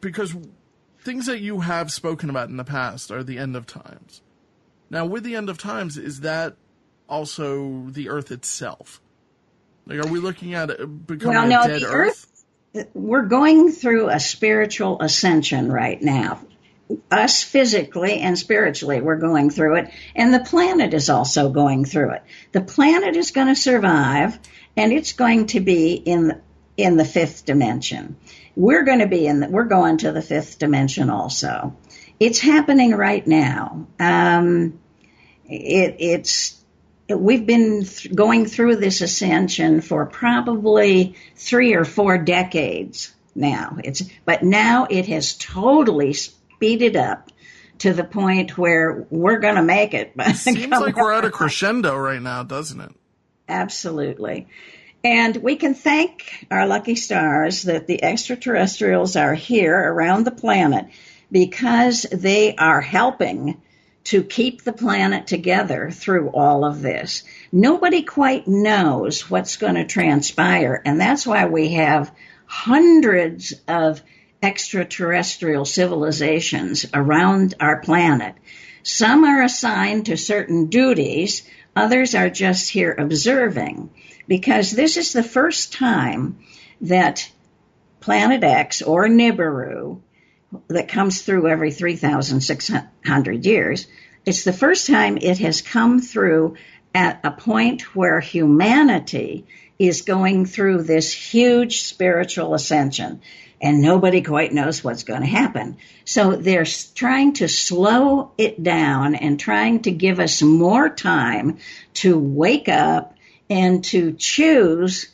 because things that you have spoken about in the past are the end of times. Now, with the end of times, is that also the Earth itself? Like, are we looking at it becoming a dead Earth? We're going through a spiritual ascension right now. Us physically and spiritually, we're going through it, and the planet is also going through it. The planet is going to survive, and it's going to be in the fifth dimension. We're going to the fifth dimension also. It's happening right now. We've been going through this ascension for probably 3 or 4 decades now. But now it has totally speeded up to the point where we're going to make it. It seems like we're at a crescendo right now, doesn't it? Absolutely. And we can thank our lucky stars that the extraterrestrials are here around the planet, because they are helping to keep the planet together through all of this. Nobody quite knows what's going to transpire, and that's why we have hundreds of extraterrestrial civilizations around our planet. Some are assigned to certain duties, others are just here observing, because this is the first time that Planet X, or Nibiru, that comes through every 3,600 years, it's the first time it has come through at a point where humanity is going through this huge spiritual ascension, and nobody quite knows what's going to happen. So they're trying to slow it down and trying to give us more time to wake up and to choose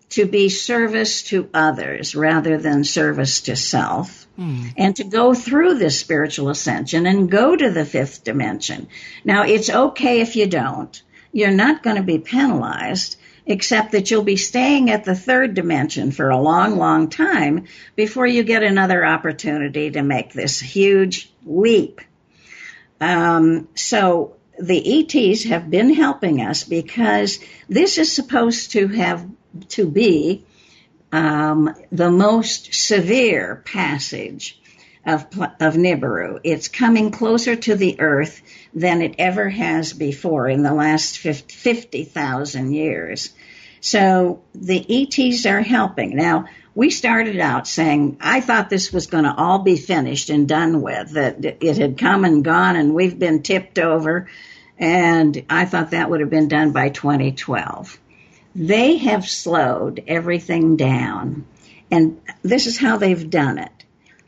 to be service to others rather than service to self, and to go through this spiritual ascension and go to the fifth dimension. Now, it's okay if you don't. You're not going to be penalized, except that you'll be staying at the third dimension for a long, long time before you get another opportunity to make this huge leap. So the ETs have been helping us, because this is supposed to be the most severe passage of Nibiru. It's coming closer to the Earth than it ever has before in the last 50,000 years. So the ETs are helping. Now, we started out saying, I thought this was going to all be finished and done with, that it had come and gone and we've been tipped over And I thought that would have been done by 2012. They have slowed everything down. And this is how they've done it.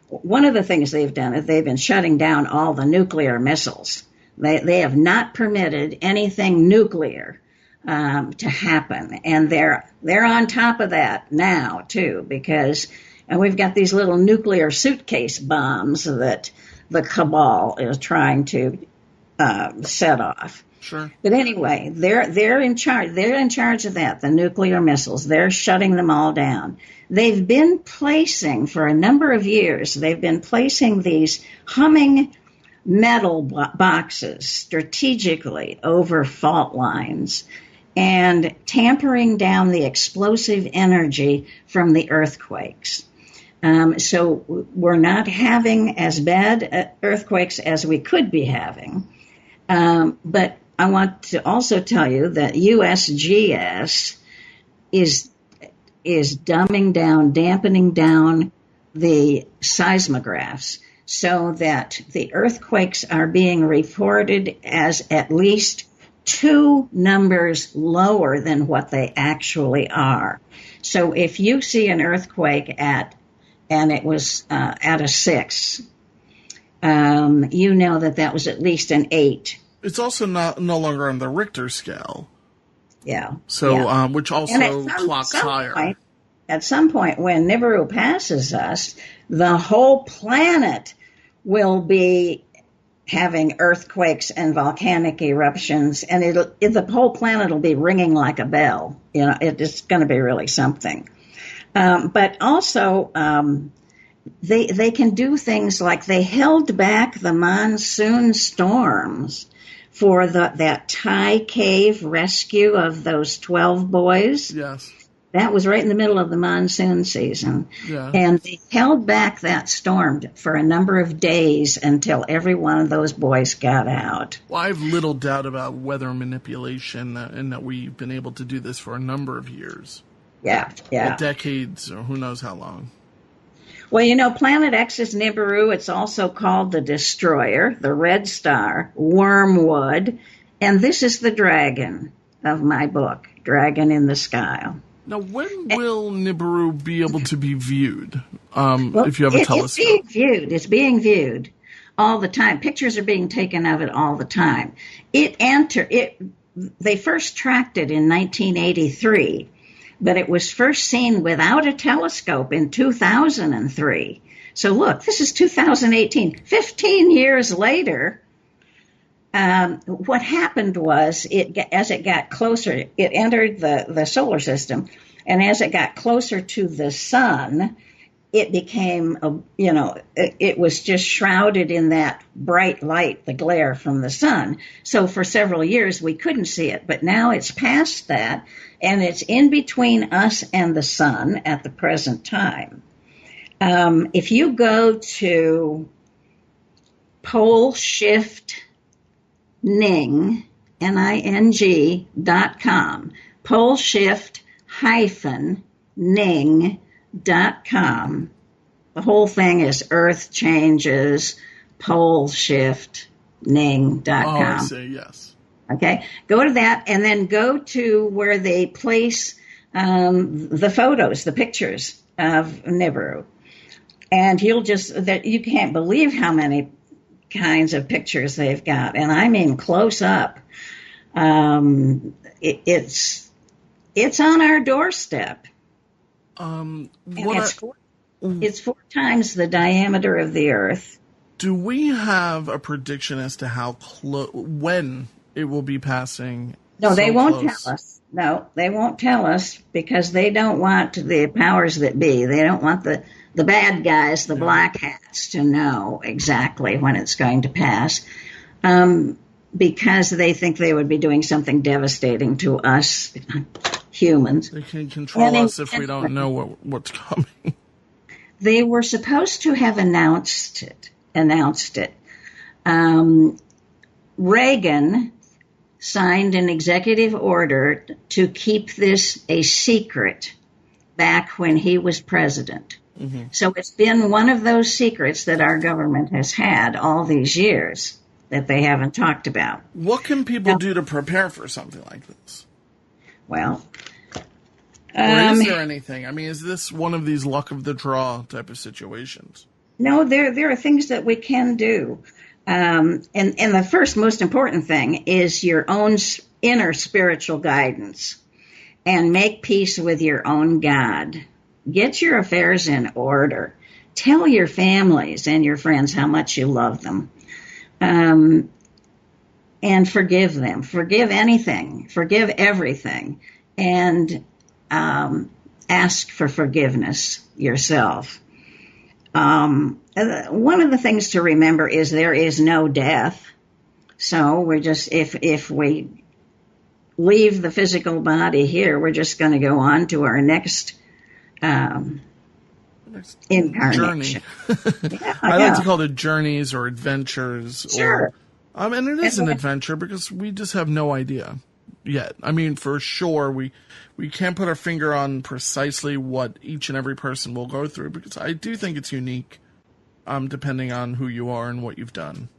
One of the things they've done is they've been shutting down all the nuclear missiles. They have not permitted anything nuclear to happen. And they're on top of that now, too, because we've got these little nuclear suitcase bombs that the cabal is trying to set off. Sure. But anyway, they're in charge. They're in charge of that, the nuclear missiles. They're shutting them all down. They've been placing, for a number of years, they've been placing these humming metal boxes strategically over fault lines and tampering down the explosive energy from the earthquakes. So we're not having as bad earthquakes as we could be having. But I want to also tell you that USGS is dampening down the seismographs so that the earthquakes are being reported as at least 2 numbers lower than what they actually are. So if you see an earthquake and it was at a 6, you know that was at least an 8. It's also no longer on the Richter scale. Yeah. So, yeah. Which also clocks higher. At some point, when Nibiru passes us, the whole planet will be having earthquakes and volcanic eruptions, and the whole planet will be ringing like a bell. You know, it's going to be really something. But also, they can do things like they held back the monsoon storms for that Thai cave rescue of those 12 boys. Yes. That was right in the middle of the monsoon season. Yeah. And they held back that storm for a number of days until every one of those boys got out. Well, I have little doubt about weather manipulation and that we've been able to do this for a number of years. Yeah. Decades or who knows how long. Well, you know, Planet X is Nibiru. It's also called the Destroyer, the Red Star, Wormwood, and this is the dragon of my book, Dragon in the Sky. Now, when will Nibiru be able to be viewed, if you have a telescope? It's being viewed all the time. Pictures are being taken of it all the time. They first tracked it in 1983. But it was first seen without a telescope in 2003. So look, this is 2018. 15 years later, what happened was, as it got closer, it entered the solar system, and as it got closer to the sun, it became, it was just shrouded in that bright light, the glare from the sun. So for several years, we couldn't see it. But now it's past that, and it's in between us and the sun at the present time. If you go to poleshiftning, NING.com, poleshift-ning.com. The whole thing is Earth Changes, poleshiftning.com. Oh, I see, yes. Okay, go to that and then go to where they place the photos, the pictures of Nibiru. And you can't believe how many kinds of pictures they've got. And I mean close up. It's on our doorstep. It's 4 times the diameter of the Earth. Do we have a prediction as to when it will be passing? No, they won't tell us. No, they won't tell us because they don't want the powers that be. They don't want the bad guys, the black hats, to know exactly when it's going to pass. Because they think they would be doing something devastating to us humans. They can control us if we don't know what's coming. They were supposed to have announced it. Reagan signed an executive order to keep this a secret back when he was president. Mm-hmm. So it's been one of those secrets that our government has had all these years. that they haven't talked about. What can people do to prepare for something like this? Well, or is there anything? I mean, is this one of these luck of the draw type of situations? no, there are things that we can do. And the first most important thing is your own inner spiritual guidance, and make peace with your own God. Get your affairs in order. Tell your families and your friends how much you love them. And forgive them. Forgive anything. Forgive everything. And ask for forgiveness yourself. One of the things to remember is there is no death. So we're just, if we leave the physical body here, we're just going to go on to our next incarnation. Journey. I like to call it journeys or adventures. Sure. And it is an adventure because we just have no idea yet. I mean, for sure, we can't put our finger on precisely what each and every person will go through, because I do think it's unique, depending on who you are and what you've done.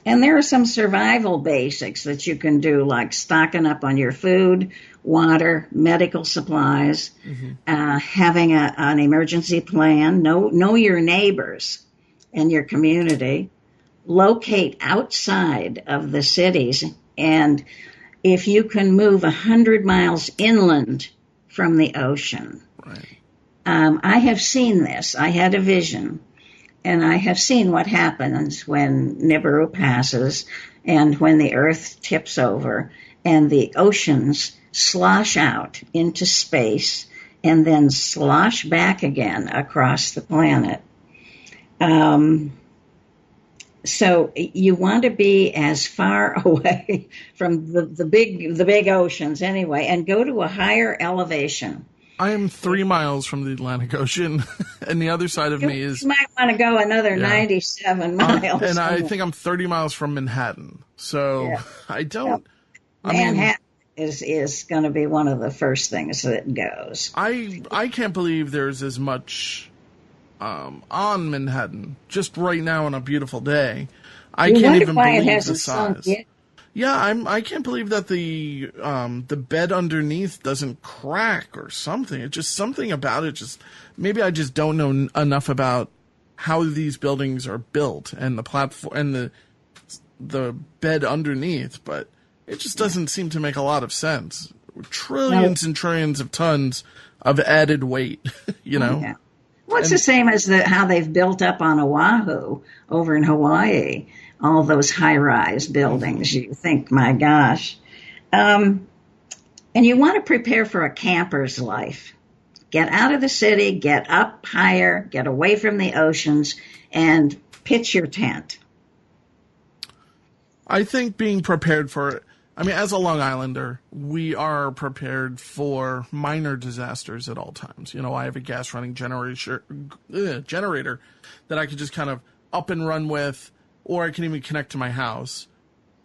And there are some survival basics that you can do, like stocking up on your food, water, medical supplies, having an emergency plan, know your neighbors and your community, locate outside of the cities, and if you can move 100 miles inland from the ocean. Right. I have seen this. I had a vision. And I have seen what happens when Nibiru passes and when the earth tips over and the oceans slosh out into space and then slosh back again across the planet. So you want to be as far away from the big oceans anyway, and go to a higher elevation. I am 3 miles from the Atlantic Ocean, and the other side of me is... You might want to go another 97 miles. And I think I'm 30 miles from Manhattan, so I don't... Manhattan is going to be one of the first things that goes. I can't believe there's as much on Manhattan, just right now on a beautiful day. I can't even believe the size. Yeah, I can't believe that the bed underneath doesn't crack or something. It's just something about it. Just maybe I just don't know enough about how these buildings are built and the platform and the bed underneath, but it just doesn't seem to make a lot of sense. Trillions and trillions of tons of added weight, you know. Yeah. Well, it's the same as how they've built up on Oahu over in Hawaii. All those high-rise buildings, you think, my gosh. And you want to prepare for a camper's life. Get out of the city, get up higher, get away from the oceans, and pitch your tent. I think being prepared for it, I mean, as a Long Islander, we are prepared for minor disasters at all times. You know, I have a gas-running generator that I could just kind of up and run with, or I can even connect to my house.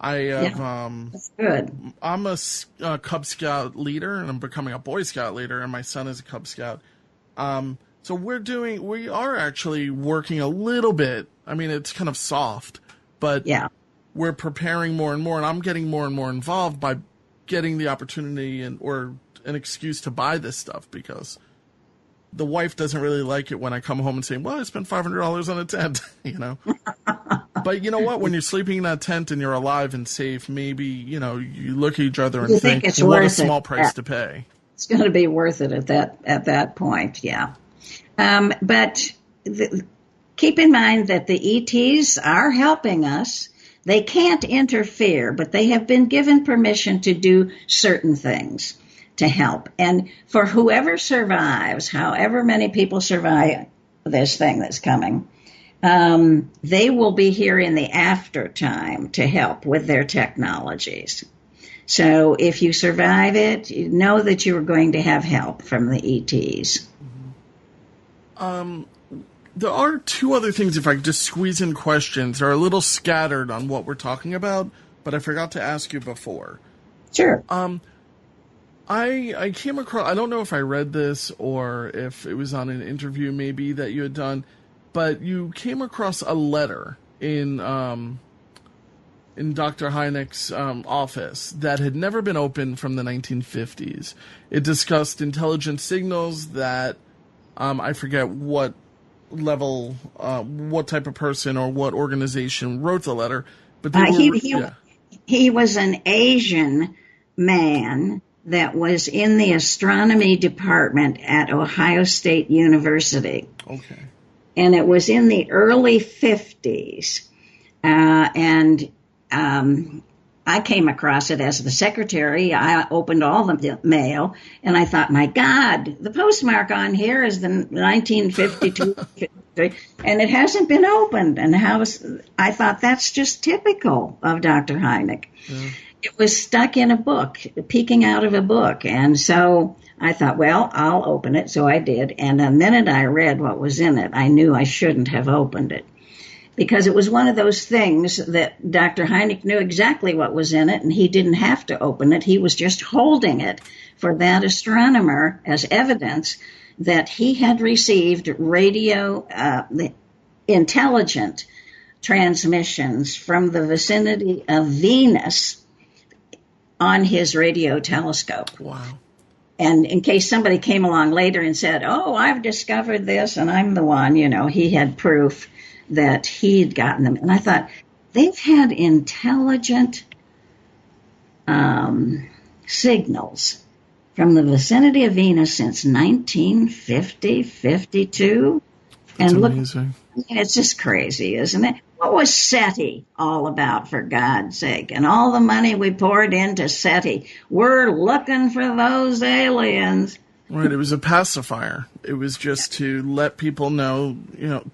I have, that's good. I'm a Cub Scout leader, and I'm becoming a Boy Scout leader, and my son is a Cub Scout. So we are actually working a little bit. I mean, it's kind of soft, but we're preparing more and more, and I'm getting more and more involved by getting the opportunity or an excuse to buy this stuff, because the wife doesn't really like it when I come home and say, well, I spent $500 on a tent, you know. But you know what? When you're sleeping in that tent and you're alive and safe, maybe, you know, you look at each other and think it's what a worth small price to pay. It's going to be worth it at that point, yeah. But keep in mind that the ETs are helping us. They can't interfere, but they have been given permission to do certain things to help. And for whoever survives, however many people survive this thing that's coming, they will be here in the after time to help with their technologies. So if you survive it, you know that you are going to have help from the ETs. There are two other things, if I could just squeeze in questions. They're a little scattered on what we're talking about, but I forgot to ask you before. Sure. I came across, I don't know if I read this or if it was on an interview maybe that you had done, but you came across a letter in in Dr. Hynek's office that had never been opened from the 1950s. It discussed intelligent signals that I forget what level, what type of person or what organization wrote the letter, but they were, he was an Asian man that was in the astronomy department at Ohio State University. Okay. And it was in the early 50s. And I came across it as the secretary. I opened all the mail, and I thought, my God, the postmark on here is the 1952, and it hasn't been opened. And I thought that's just typical of Dr. Hynek. Yeah. It was stuck in a book, peeking out of a book. And so I thought, well, I'll open it. So I did. And the minute I read what was in it, I knew I shouldn't have opened it. Because it was one of those things that Dr. Hynek knew exactly what was in it, and he didn't have to open it. He was just holding it for that astronomer as evidence that he had received radio intelligent transmissions from the vicinity of Venus on his radio telescope. Wow. And in case somebody came along later and said, oh, I've discovered this and I'm the one, he had proof that he'd gotten them. And I thought, they've had intelligent signals from the vicinity of Venus since 1950, 52. That's and look, amazing. It's just crazy, isn't it? What was SETI all about, for God's sake? And all the money we poured into SETI. We're looking for those aliens. Right, it was a pacifier. It was just to let people know,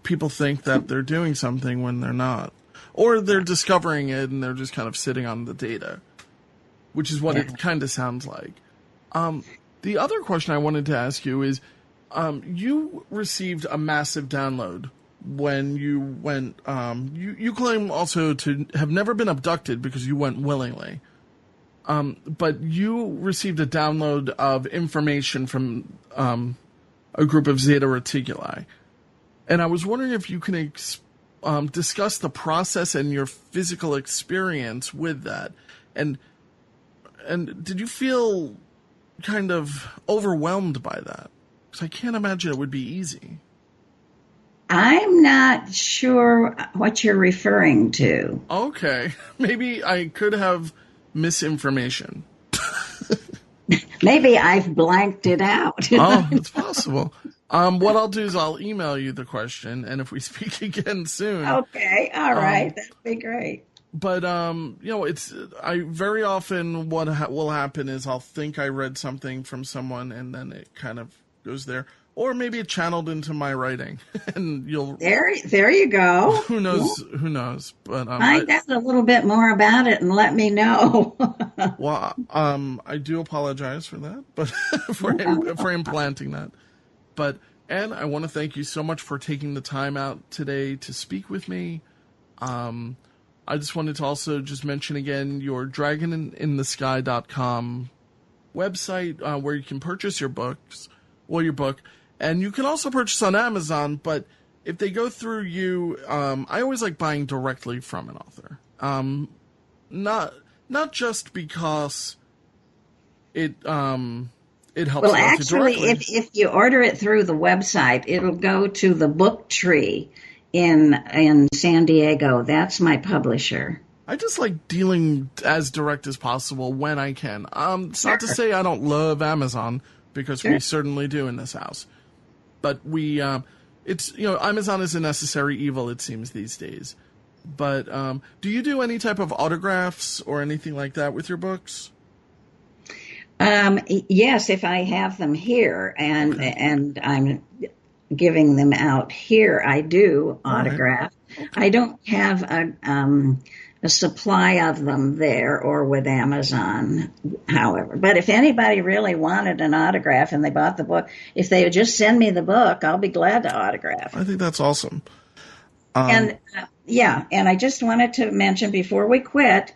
people think that they're doing something when they're not. Or they're discovering it and they're just kind of sitting on the data, which is what it kind of sounds like. The other question I wanted to ask you is, you received a massive download when you went, you claim also to have never been abducted because you went willingly. But you received a download of information from a group of Zeta Reticuli. And I was wondering if you can discuss the process and your physical experience with that. And did you feel kind of overwhelmed by that? Because I can't imagine it would be easy. I'm not sure what you're referring to. Okay. Maybe I could have misinformation. Maybe I've blanked it out. Oh, it's possible. What I'll do is I'll email you the question, and if we speak again soon. Okay, all right, that'd be great. But I very often what will happen is I'll think I read something from someone, and then it kind of goes there, or maybe it channeled into my writing, and you'll there you go. Who knows? Yeah. Who knows? But find out a little bit more about it and let me know. Well, I do apologize for that, but for implanting that. But Ann, I want to thank you so much for taking the time out today to speak with me. I just wanted to also just mention again your dragoninthesky.com website where you can purchase your books, your book, and you can also purchase on Amazon. But if they go through you, I always like buying directly from an author. Not just because it helps. Well, actually, if you order it through the website, it'll go to the Book Tree in San Diego. That's my publisher. I just like dealing as direct as possible when I can. It's not to say I don't love Amazon, because we certainly do in this house. But Amazon is a necessary evil, it seems, these days. But do you do any type of autographs or anything like that with your books? Yes, if I have them here and I'm giving them out here, I do autograph. Right. Okay. I don't have a supply of them there or with Amazon, however. But if anybody really wanted an autograph and they bought the book, if they would just send me the book, I'll be glad to autograph. I think that's awesome. And I just wanted to mention before we quit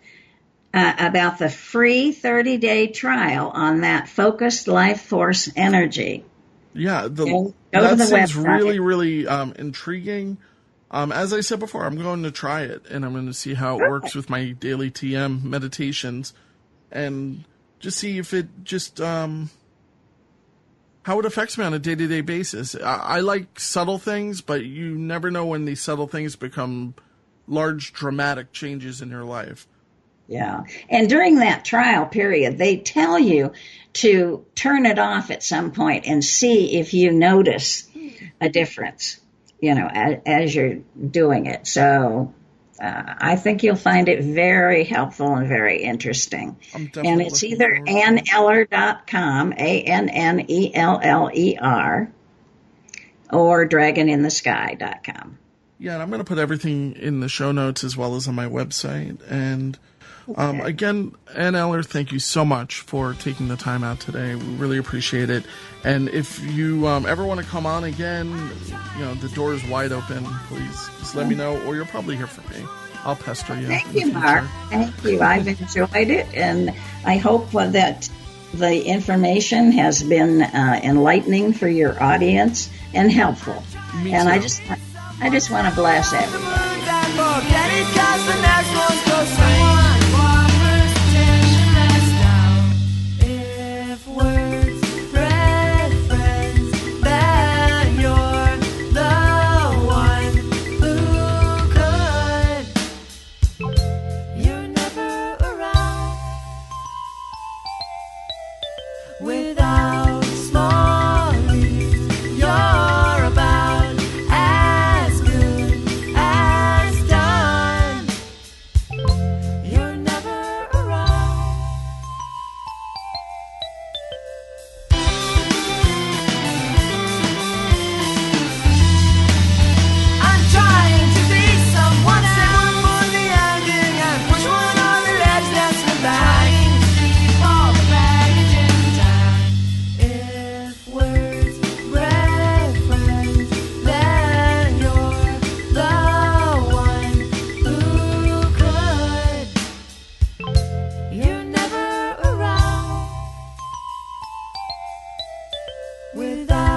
about the free 30-day trial on that focused life force energy. Yeah, that seems really, really intriguing. As I said before, I'm going to try it, and I'm going to see how it works with my daily TM meditations, and just see if it just how it affects me on a day-to-day basis. I like subtle things, but you never know when these subtle things become large, dramatic changes in your life. Yeah. And during that trial period, they tell you to turn it off at some point and see if you notice a difference, as you're doing it. So I think you'll find it very helpful and very interesting. And it's either anneller.com, ANNELLER, or dragoninthesky.com. Yeah, and I'm going to put everything in the show notes as well as on my website. And again, Ann Eller, thank you so much for taking the time out today. We really appreciate it. And if you ever want to come on again, the door is wide open. Please just let me know, or you'll probably hear from me. I'll pester you. Thank you, Mark. Thank you. I've enjoyed it, and I hope that the information has been enlightening for your audience and helpful. Me and too. I just want to bless everybody. Without small leaves, you're about as good as done. You're never around. I'm trying to be someone else for the ending and push one on the ledge that's the back. Keep all the baggage intact. If words break friends, then you're the one who could. You're never around without